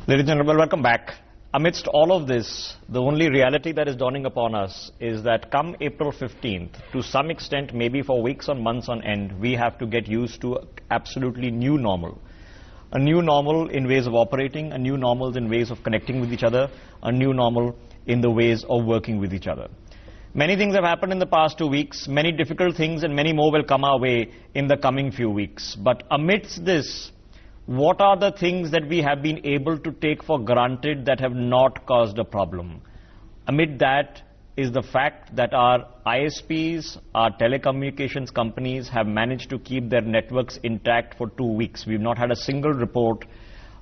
Ladies and gentlemen, welcome back. Amidst all of this, the only reality that is dawning upon us is that come April 15th, to some extent, maybe for weeks or months on end, we have to get used to absolutely new normal. A new normal in ways of operating, a new normal in ways of connecting with each other, a new normal in the ways of working with each other. Many things have happened in the past 2 weeks, many difficult things, and many more will come our way in the coming few weeks. But amidst this, what are the things that we have been able to take for granted that have not caused a problem? Amid that is the fact that our ISPs, our telecommunications companies, have managed to keep their networks intact for 2 weeks. We've not had a single report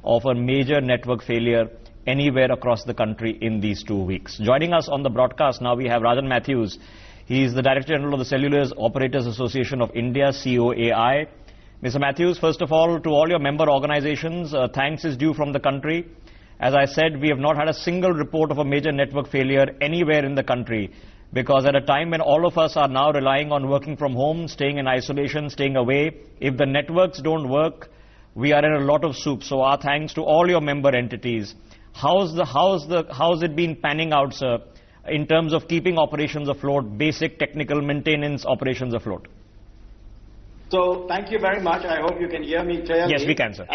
of a major network failure anywhere across the country in these 2 weeks. Joining us on the broadcast now, we have Rajan Mathews. He is the Director General of the Cellular Operators Association of India, COAI. Mr. Mathews, first of all, to all your member organizations, thanks is due from the country. As I said, we have not had a single report of a major network failure anywhere in the country, because at a time when all of us are now relying on working from home, staying in isolation, staying away, if the networks don't work, we are in a lot of soup. So our thanks to all your member entities. How's it been panning out, sir, in terms of keeping operations afloat, basic technical maintenance operations afloat? So thank you very much. I hope you can hear me clearly. Yes, we can, sir.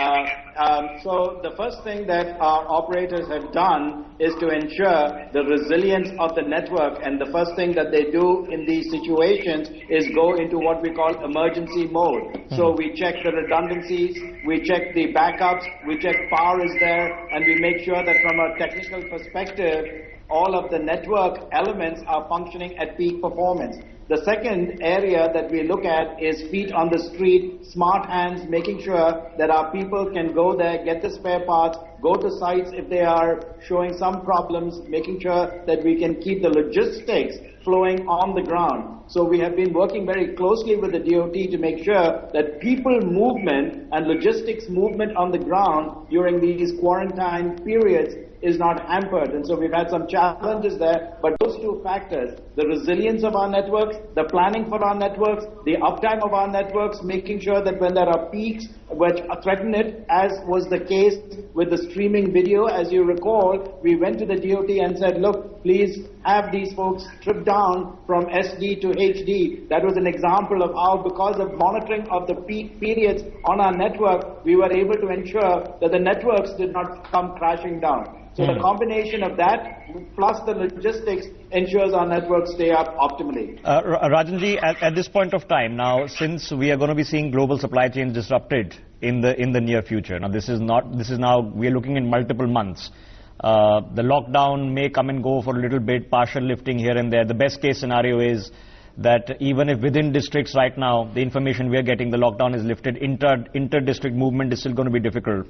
So the first thing that our operators have done is to ensure the resilience of the network, and the first thing that they do in these situations is go into what we call emergency mode. So we check the redundancies, we check the backups, we check power is there, and we make sure that from a technical perspective, all of the network elements are functioning at peak performance. The second area that we look at is feet on the street, smart hands, making sure that our people can go there, get the spare parts, go to sites if they are showing some problems, making sure that we can keep the logistics flowing on the ground. So we have been working very closely with the DOT to make sure that people movement and logistics movement on the ground during these quarantine periods is not hampered. And so we've had some challenges there, but those two factors, the resilience of our networks, the planning for our networks, the uptime of our networks, making sure that when there are peaks which threaten it, as was the case with the streaming video, as you recall, we went to the DOT and said, look, please have these folks strip down from SD to HD. That was an example of how, because of monitoring of the peak periods on our network, we were able to ensure that the networks did not come crashing down. So the combination of that plus the logistics ensures our networks stay up optimally. Rajanji, at this point of time now, since we are going to be seeing global supply chains disrupted in the near future, now this is now we are looking in multiple months. The lockdown may come and go for a little bit, partial lifting here and there. The best case scenario is that even if within districts right now, the information we are getting, the lockdown is lifted, inter-district movement is still going to be difficult.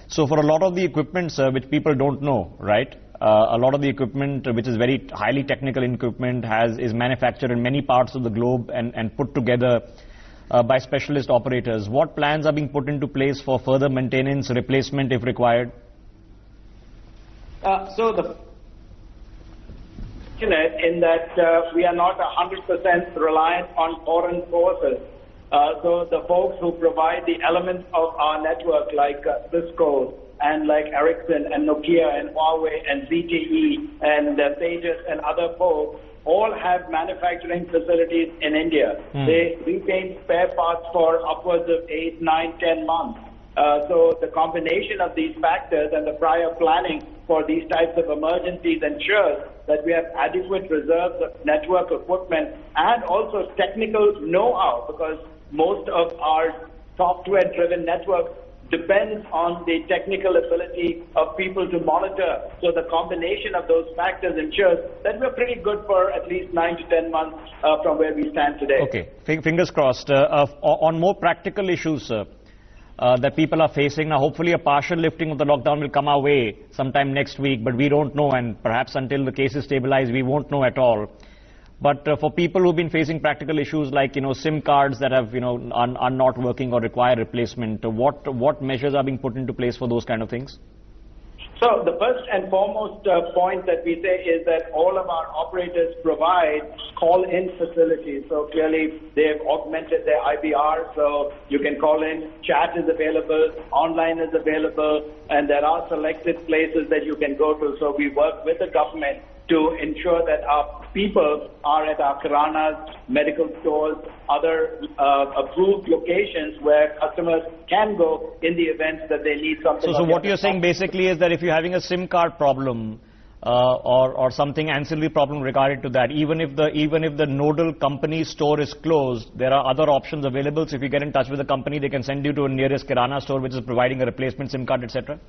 So for a lot of the equipment, sir, which people don't know, right? A lot of the equipment, which is very highly technical equipment, is manufactured in many parts of the globe and put together by specialist operators. What plans are being put into place for further maintenance, replacement if required? In that we are not 100% reliant on foreign sources. So the folks who provide the elements of our network, like Cisco and like Ericsson and Nokia and Huawei and ZTE and Tejas and other folks, all have manufacturing facilities in India. They retain spare parts for upwards of 8, 9, 10 months. So the combination of these factors and the prior planning for these types of emergencies ensures that we have adequate reserves of network equipment and also technical know-how, because most of our software-driven networks depends on the technical ability of people to monitor. So the combination of those factors ensures that we're pretty good for at least 9 to 10 months from where we stand today. Okay, fingers crossed. On more practical issues, sir, that people are facing now, hopefully a partial lifting of the lockdown will come our way sometime next week, but we don't know, and perhaps until the cases stabilize, we won't know at all. But for people who've been facing practical issues like, SIM cards that have, are not working or require replacement, what measures are being put into place for those kind of things? So the first and foremost point that we say is that all of our operators provide call-in facilities. So clearly they've augmented their IBR, so you can call in, chat is available, online is available, and there are selected places that you can go to. So we work with the government to ensure that our people are at our kiranas, medical stores, other approved locations where customers can go in the event that they need something. So what you're saying basically is that if you're having a SIM card problem or something ancillary problem regarding to that, even if the nodal company store is closed, there are other options available. So if you get in touch with the company, they can send you to a nearest kirana store which is providing a replacement SIM card, etc.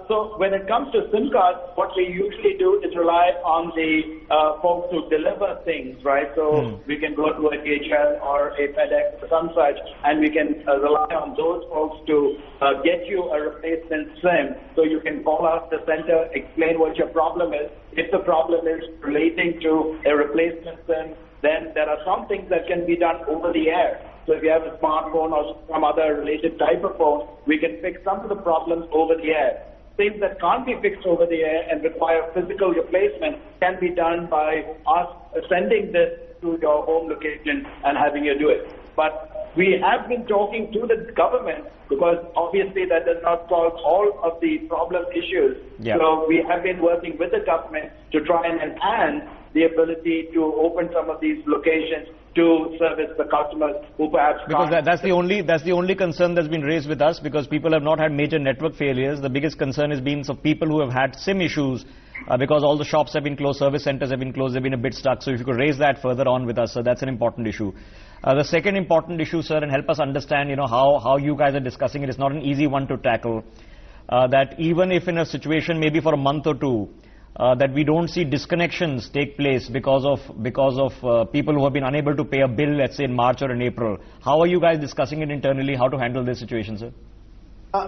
So when it comes to SIM cards, what we usually do is rely on the folks who deliver things, right? So we can go to a DHL or a FedEx or some such, and we can rely on those folks to get you a replacement SIM. So you can call up the center, explain what your problem is. If the problem is relating to a replacement SIM, then there are some things that can be done over the air. So if you have a smartphone or some other related type of phone, we can fix some of the problems over the air. Things that can't be fixed over the air and require physical replacement can be done by us sending this to your home location and having you do it. But we have been talking to the government because obviously that does not solve all of the problem issues. Yeah. So we have been working with the government to try and enhance the ability to open some of these locations to service the customers who perhaps because that's the only concern that's been raised with us, because people have not had major network failures. The biggest concern has been of people who have had SIM issues because all the shops have been closed, service centers have been closed, they've been a bit stuck. So if you could raise that further on with us, so that's an important issue. The second important issue, sir, and help us understand, how you guys are discussing it. It's not an easy one to tackle. That even if in a situation maybe for a month or two, that we don't see disconnections take place because of people who have been unable to pay a bill, let's say in March or in April. How are you guys discussing it internally, how to handle this situation, sir?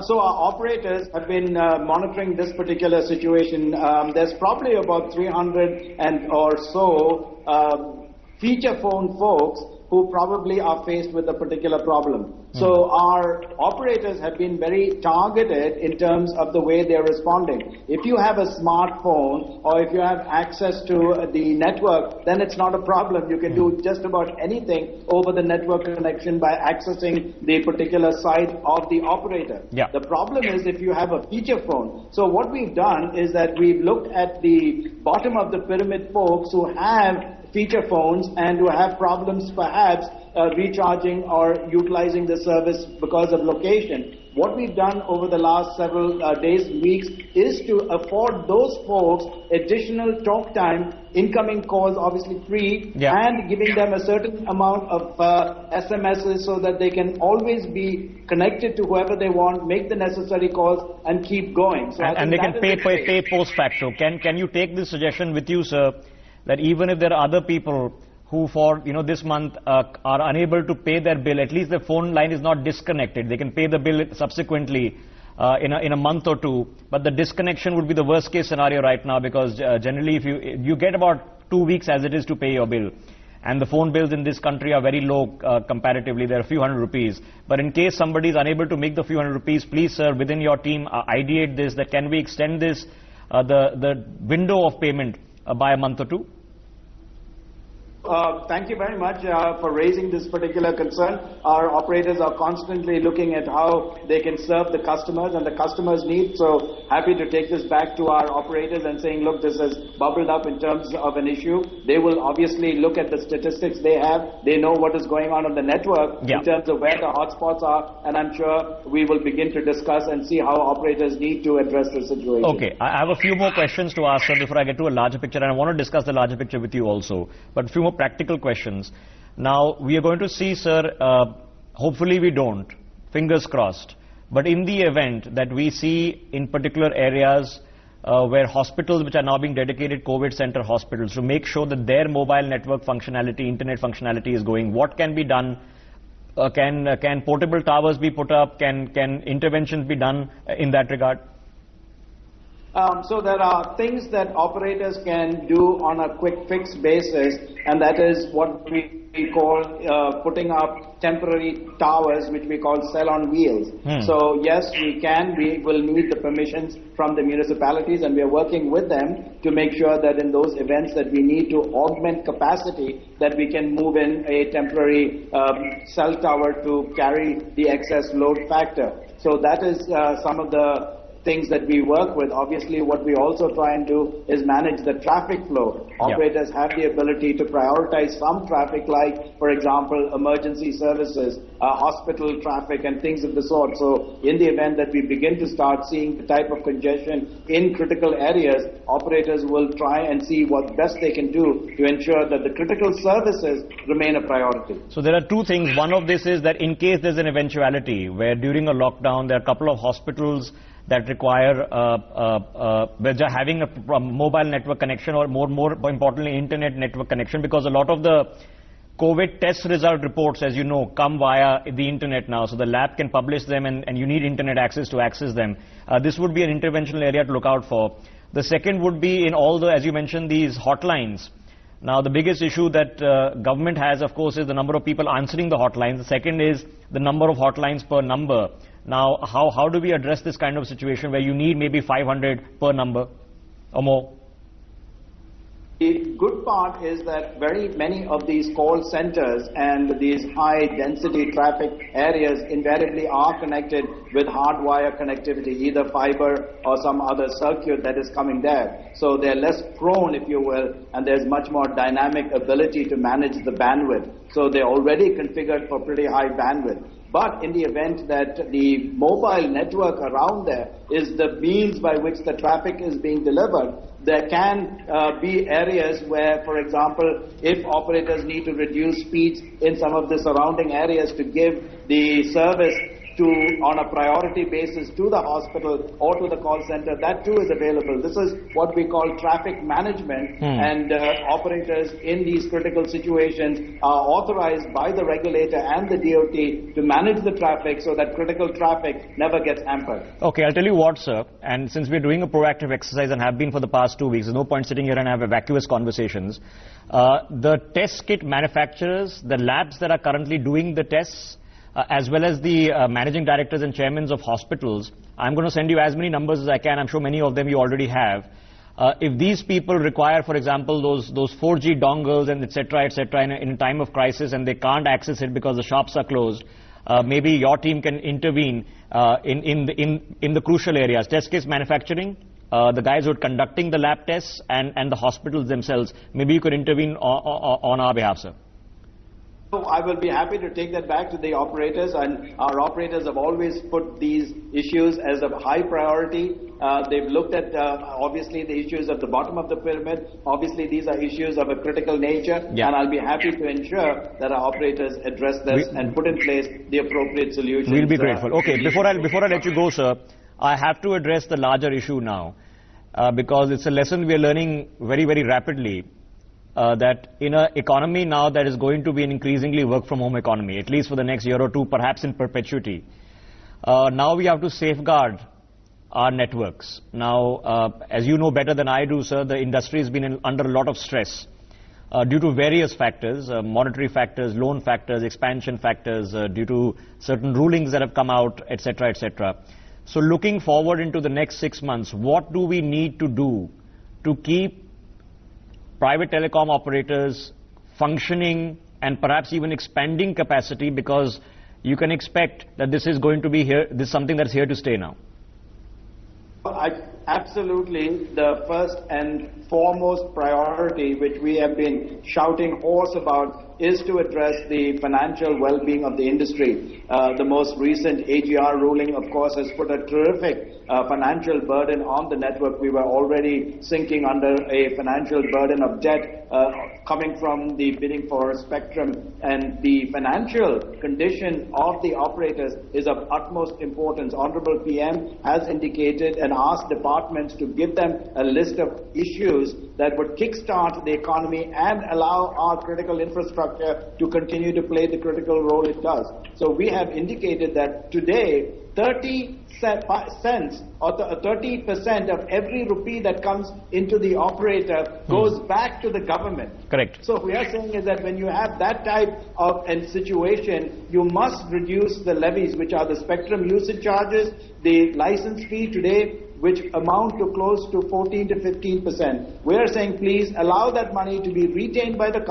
So our operators have been monitoring this particular situation. There's probably about 300 and or so feature phone folks who probably are faced with a particular problem. So our operators have been very targeted in terms of the way they're responding. If you have a smartphone or if you have access to the network, then it's not a problem. You can do just about anything over the network connection by accessing the particular site of the operator. Yeah. The problem is if you have a feature phone. So what we've done is that we've looked at the bottom of the pyramid folks who have feature phones and who have problems perhaps recharging or utilizing the service because of location. What we've done over the last several days, weeks, is to afford those folks additional talk time, incoming calls obviously free, and giving them a certain amount of SMSs so that they can always be connected to whoever they want, make the necessary calls and keep going. So and they can pay post facto. Can you take this suggestion with you, sir, that even if there are other people who for this month are unable to pay their bill, at least the phone line is not disconnected. They can pay the bill subsequently in a month or two, but the disconnection would be the worst case scenario right now, because generally if you get about 2 weeks as it is to pay your bill, and the phone bills in this country are very low comparatively. They're a few hundred rupees. But in case somebody is unable to make the few hundred rupees, please, sir, within your team ideate this, that can we extend this the window of payment by a month or two? Thank you very much for raising this particular concern. Our operators are constantly looking at how they can serve the customers and the customers' needs. So happy to take this back to our operators and saying, look, this has bubbled up in terms of an issue. They will obviously look at the statistics they have. They know what is going on the network in terms of where the hotspots are. And I'm sure we will begin to discuss and see how operators need to address the situation. Okay, I have a few more questions to ask, sir, before I get to a larger picture. And I want to discuss the larger picture with you also. But a few more practical questions. Now, we are going to see, sir, hopefully we don't, fingers crossed, but in the event that we see in particular areas where hospitals which are now being dedicated COVID center hospitals, to make sure that their mobile network functionality, internet functionality is going, what can be done? Can portable towers be put up? Can interventions be done in that regard? So there are things that operators can do on a quick fix basis, and that is what we call putting up temporary towers, which we call cell on wheels. So yes, we will need the permissions from the municipalities, and we are working with them to make sure that in those events that we need to augment capacity, that we can move in a temporary cell tower to carry the excess load factor. So that is some of the things that we work with. Obviously, what we also try and do is manage the traffic flow. Operators have the ability to prioritize some traffic, like, for example, emergency services, hospital traffic, and things of the sort. So in the event that we begin to start seeing the type of congestion in critical areas, operators will try and see what best they can do to ensure that the critical services remain a priority. So there are two things. One of this is that in case there's an eventuality where during a lockdown there are a couple of hospitals that require having a mobile network connection, or more importantly internet network connection, because a lot of the COVID test result reports, as you know, come via the internet now, so the lab can publish them, and you need internet access to access them. This would be an interventional area to look out for. The second would be in all the, as you mentioned, these hotlines. Now the biggest issue that government has, of course, is the number of people answering the hotlines. The second is the number of hotlines per number. Now, how do we address this kind of situation where you need maybe 500 per number or more? The good part is that very many of these call centers and these high density traffic areas invariably are connected with hardwire connectivity, either fiber or some other circuit that is coming there. So they're less prone, if you will, and there's much more dynamic ability to manage the bandwidth. So they're already configured for pretty high bandwidth. But in the event that the mobile network around there is the means by which the traffic is being delivered, there can be areas where, for example, if operators need to reduce speeds in some of the surrounding areas to give the service on a priority basis to the hospital or to the call center, that too is available. This is what we call traffic management, and operators in these critical situations are authorized by the regulator and the DOT to manage the traffic so that critical traffic never gets hampered. Okay, I'll tell you what, sir, and since we're doing a proactive exercise and have been for the past 2 weeks, there's no point sitting here and have vacuous conversations. The test kit manufacturers, the labs that are currently doing the tests, as well as the managing directors and chairmen of hospitals, I'm going to send you as many numbers as I can. I'm sure many of them you already have. If these people require, for example, those 4G dongles and etc. in a time of crisis, and they can't access it because the shops are closed, maybe your team can intervene in the crucial areas. Test case manufacturing, the guys who are conducting the lab tests, and the hospitals themselves. Maybe you could intervene on our behalf, sir. I will be happy to take that back to the operators, and our operators have always put these issues as a high priority. They've looked at obviously the issues at the bottom of the pyramid. Obviously these are issues of a critical nature, and I'll be happy to ensure that our operators address this and put in place the appropriate solutions. We'll be grateful. Okay, before I let you go, sir, I have to address the larger issue now, because it's a lesson we are learning very, very rapidly. That in an economy now that is going to be an increasingly work from home economy, at least for the next year or two, perhaps in perpetuity, now we have to safeguard our networks. Now, as you know better than I do, sir, the industry has been under a lot of stress due to various factors, monetary factors, loan factors, expansion factors, due to certain rulings that have come out, etc., etc. So looking forward into the next 6 months, what do we need to do to keep private telecom operators functioning and perhaps even expanding capacity, because you can expect that this is going to be here, this is something that's here to stay now? Absolutely, the first and foremost priority, which we have been shouting hoarse about, is to address the financial well-being of the industry. The most recent AGR ruling, of course, has put a terrific financial burden on the network. We were already sinking under a financial burden of debt coming from the bidding for spectrum, and the financial condition of the operators is of utmost importance. Honorable PM has indicated and asked departments to give them a list of issues that would kickstart the economy and allow our critical infrastructure to continue to play the critical role it does. So we have indicated that today 30 cents or 30% of every rupee that comes into the operator goes back to the government. Correct. So we are saying is that when you have that type of a situation, you must reduce the levies, which are the spectrum usage charges, the license fee today, which amount to close to 14 to 15%. We are saying please allow that money to be retained by the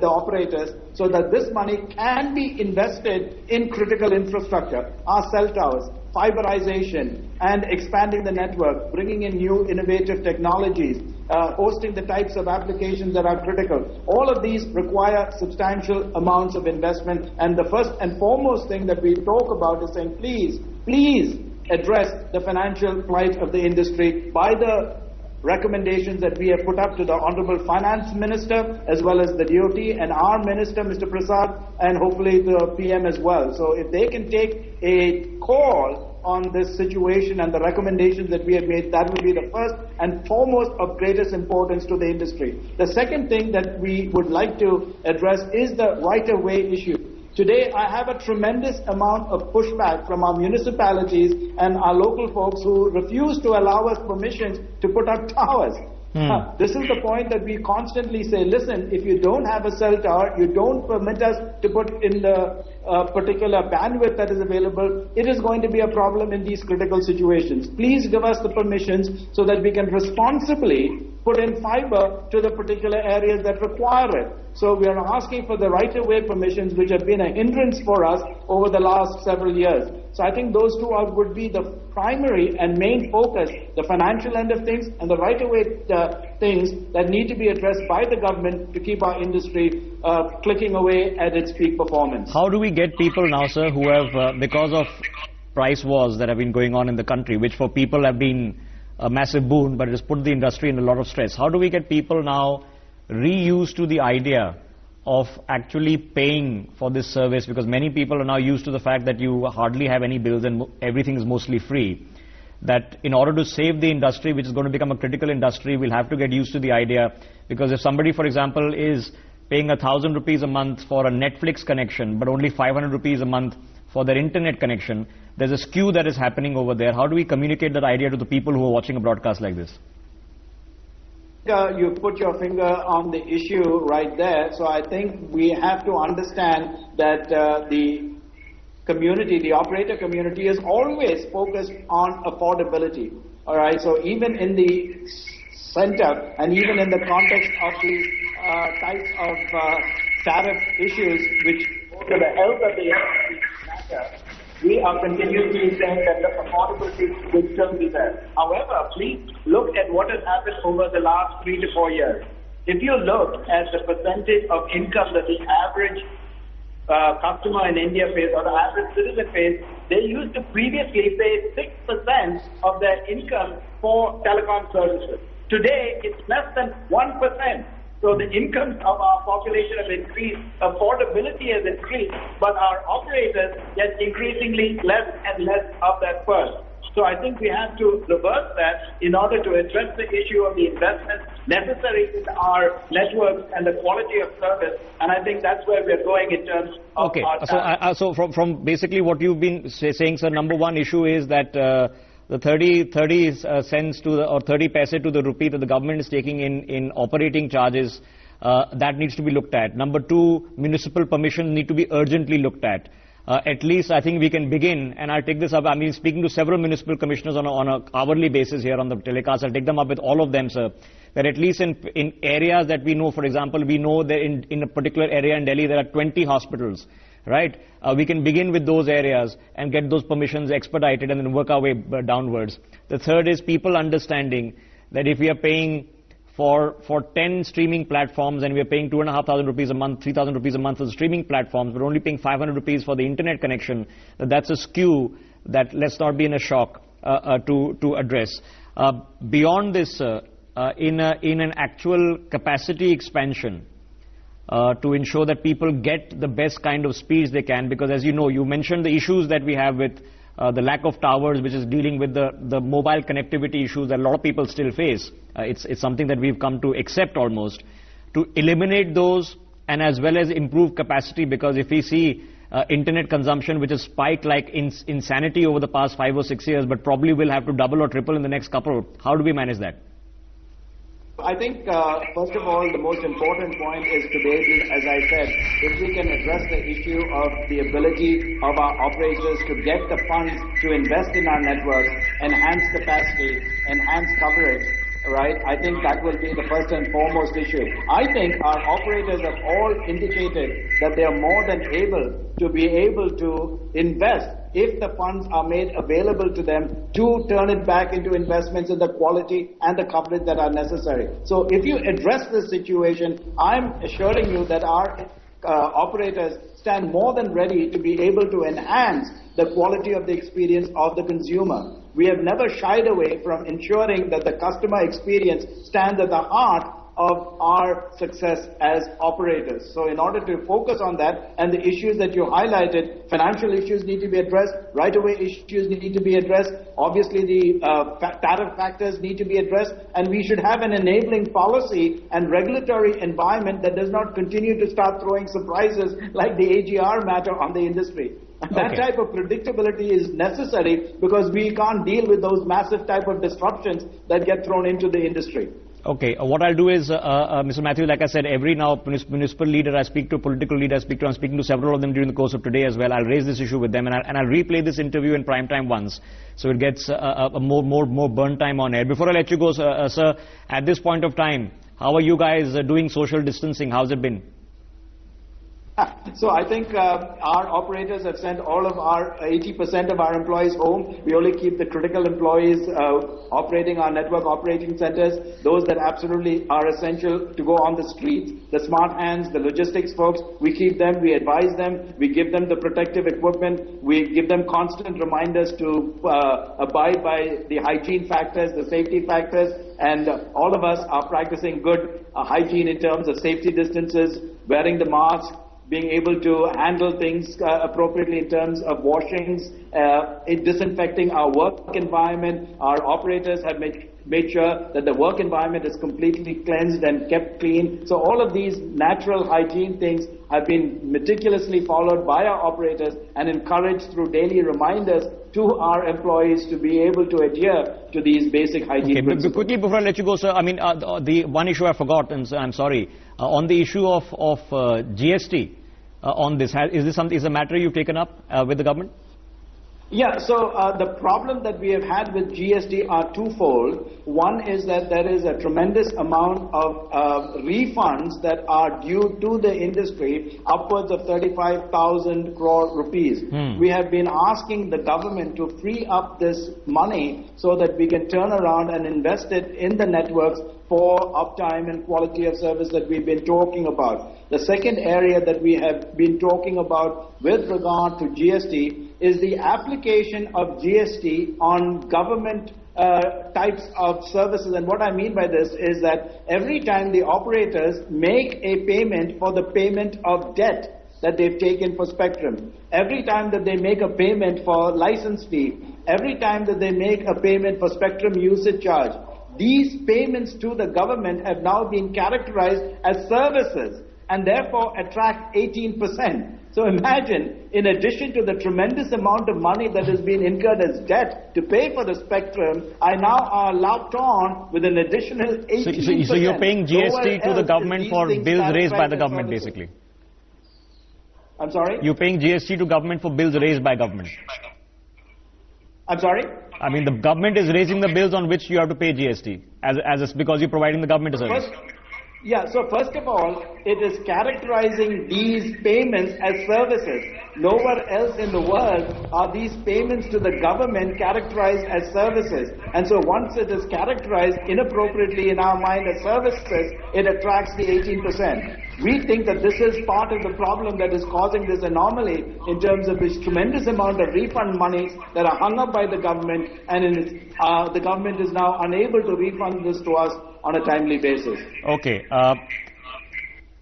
operators so that this money can be invested in critical infrastructure, our cell towers, fiberization, and expanding the network, bringing in new innovative technologies, hosting the types of applications that are critical. All of these require substantial amounts of investment, and the first and foremost thing that we talk about is saying please address the financial plight of the industry by the recommendations that we have put up to the Honorable Finance Minister as well as the DOT and our Minister, Mr. Prasad, and hopefully the PM as well. So if they can take a call on this situation and the recommendations that we have made, that will be the first and foremost of greatest importance to the industry. The second thing that we would like to address is the right-of-way issue. Today, I have a tremendous amount of pushback from our municipalities and our local folks who refuse to allow us permissions to put up towers. This is the point that we constantly say, listen, if you don't have a cell tower, you don't permit us to put in the particular bandwidth that is available, it is going to be a problem in these critical situations. Please give us the permissions so that we can responsibly put in fiber to the particular areas that require it. So we are asking for the right-of-way permissions, which have been a hindrance for us over the last several years. So I think those two would be the primary and main focus, the financial end of things and the right-of-way things that need to be addressed by the government to keep our industry clicking away at its peak performance. How do we get people now, sir, who have, because of price wars that have been going on in the country, which for people have been a massive boon, but it has put the industry in a lot of stress. How do we get people now reused to the idea of actually paying for this service? Because many people are now used to the fact that you hardly have any bills and everything is mostly free. That in order to save the industry, which is going to become a critical industry, we'll have to get used to the idea. Because if somebody, for example, is paying 1,000 rupees a month for a Netflix connection, but only 500 rupees a month for their internet connection, there's a skew that is happening over there. How do we communicate that idea to the people who are watching a broadcast like this? You put your finger on the issue right there. So I think we have to understand that the community, the operator community, is always focused on affordability. All right. So even in the center and even in the context of the types of tariff issues which go to the health of the matter, we are continuously saying that the affordability will still be there. However, please look at what has happened over the last 3 to 4 years. If you look at the percentage of income that the average customer in India pays or the average citizen pays, they used to previously pay 6% of their income for telecom services. Today, it's less than 1%. So the incomes of our population have increased, affordability has increased, but our operators get increasingly less and less of that first. So I think we have to reverse that in order to address the issue of the investments necessary in our networks and the quality of service. And I think that's where we're going in terms of our so from basically what you've been saying, sir, number one issue is that the 30 cents to the, or 30 paise to the rupee that the government is taking in operating charges, that needs to be looked at. Number two, municipal permissions need to be urgently looked at. At least I think we can begin, and I'll take this up. I mean, speaking to several municipal commissioners on a hourly basis here on the telecast. I'll take them up with all of them, sir. That at least in areas that we know, for example, we know that in a particular area in Delhi there are 20 hospitals. Right? We can begin with those areas and get those permissions expedited and then work our way downwards. The third is people understanding that if we are paying for 10 streaming platforms and we are paying 2,500 rupees a month, 3,000 rupees a month for the streaming platforms, but only paying 500 rupees for the internet connection, that's a skew that let's not be in a shock to address. Beyond this, in an actual capacity expansion, to ensure that people get the best kind of speeds they can, because as you know, you mentioned the issues that we have with the lack of towers, which is dealing with the mobile connectivity issues that a lot of people still face. It's something that we've come to accept almost. To eliminate those and as well as improve capacity, because if we see internet consumption, which has spiked like insanity over the past 5 or 6 years, but probably will have to double or triple in the next couple. How do we manage that? I think, first of all, the most important point is to be able, as I said, if we can address the issue of the ability of our operators to get the funds to invest in our networks, enhance capacity, enhance coverage, right? I think that will be the first and foremost issue. I think our operators have all indicated that they are more than able to invest if the funds are made available to them to turn it back into investments in the quality and the coverage that are necessary. So if you address this situation, I'm assuring you that our operators stand more than ready to be able to enhance the quality of the experience of the consumer. We have never shied away from ensuring that the customer experience stands at the heart of our success as operators. So in order to focus on that and the issues that you highlighted, financial issues need to be addressed, right-of-way issues need to be addressed, obviously the tariff factors need to be addressed, and we should have an enabling policy and regulatory environment that does not continue to start throwing surprises like the AGR matter on the industry. And that type of predictability is necessary because we can't deal with those massive type of disruptions that get thrown into the industry. Okay, what I'll do is, Mr. Mathews, like I said, every now municipal leader I speak to, political leader I speak to, I'm speaking to several of them during the course of today as well. I'll raise this issue with them and I'll replay this interview in prime time once, so it gets more burn time on air. Before I let you go, sir, at this point of time, how are you guys doing social distancing? How's it been? So I think our operators have sent all of our 80% of our employees home. We only keep the critical employees operating our network operating centers, those that absolutely are essential to go on the streets, the smart hands, the logistics folks. We keep them, we advise them, we give them the protective equipment, we give them constant reminders to abide by the hygiene factors, the safety factors, and all of us are practicing good hygiene in terms of safety distances, wearing the mask, being able to handle things appropriately in terms of washings, disinfecting our work environment. Our operators have made sure that the work environment is completely cleansed and kept clean. So all of these natural hygiene things have been meticulously followed by our operators and encouraged through daily reminders to our employees to be able to adhere to these basic hygiene principles. Quickly before I let you go, sir, I mean, the one issue I forgot, and I'm sorry, on the issue of GST on this, is a matter you've taken up with the government? Yeah, so the problem that we have had with GST are twofold. One is that there is a tremendous amount of refunds that are due to the industry, upwards of 35,000 crore rupees. We have been asking the government to free up this money so that we can turn around and invest it in the networks for uptime and quality of service that we've been talking about. The second area that we have been talking about with regard to GST is the application of GST on government types of services. And what I mean by this is that every time the operators make a payment for the payment of debt that they've taken for spectrum, every time that they make a payment for license fee, every time that they make a payment for spectrum usage charge, these payments to the government have now been characterized as services and therefore attract 18%. So imagine, in addition to the tremendous amount of money that has been incurred as debt to pay for the spectrum, I now are locked on with an additional 18%. So you're paying GST to the government for bills raised by the government, basically? I'm sorry? You're paying GST to government for bills raised by government? I'm sorry? I mean, the government is raising the bills on which you have to pay GST, because you're providing the government a service. So first of all, it is characterizing these payments as services. Nowhere else in the world are these payments to the government characterized as services. And so once it is characterized inappropriately in our mind as services, it attracts the 18%. We think that this is part of the problem that is causing this anomaly in terms of this tremendous amount of refund monies that are hung up by the government, and the government is now unable to refund this to us on a timely basis. Okay.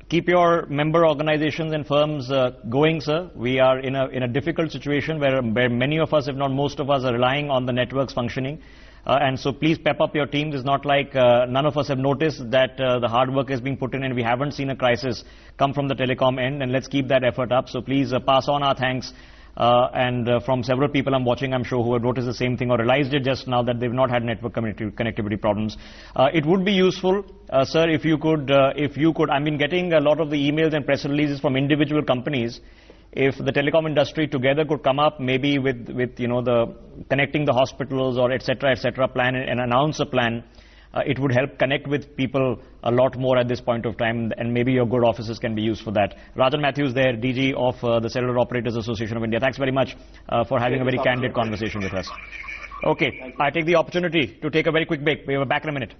Keep your member organizations and firms going, sir. We are in a difficult situation where many of us, if not most of us, are relying on the networks functioning. And so please pep up your teams. It's not like none of us have noticed that the hard work is being put in and we haven't seen a crisis come from the telecom end, and let's keep that effort up. So please pass on our thanks. From several people I'm watching, I'm sure, who have noticed the same thing or realized it just now that they've not had network connectivity problems. It would be useful, sir, if you could, I've been getting a lot of the emails and press releases from individual companies. If the telecom industry together could come up maybe with the connecting the hospitals or etc. plan and announce a plan, it would help connect with people a lot more at this point of time, and maybe your good offices can be used for that. Rajan Mathews there, DG of the Cellular Operators Association of India. Thanks very much for having a very candid conversation with us. Okay, I take the opportunity to take a very quick break. We are back in a minute.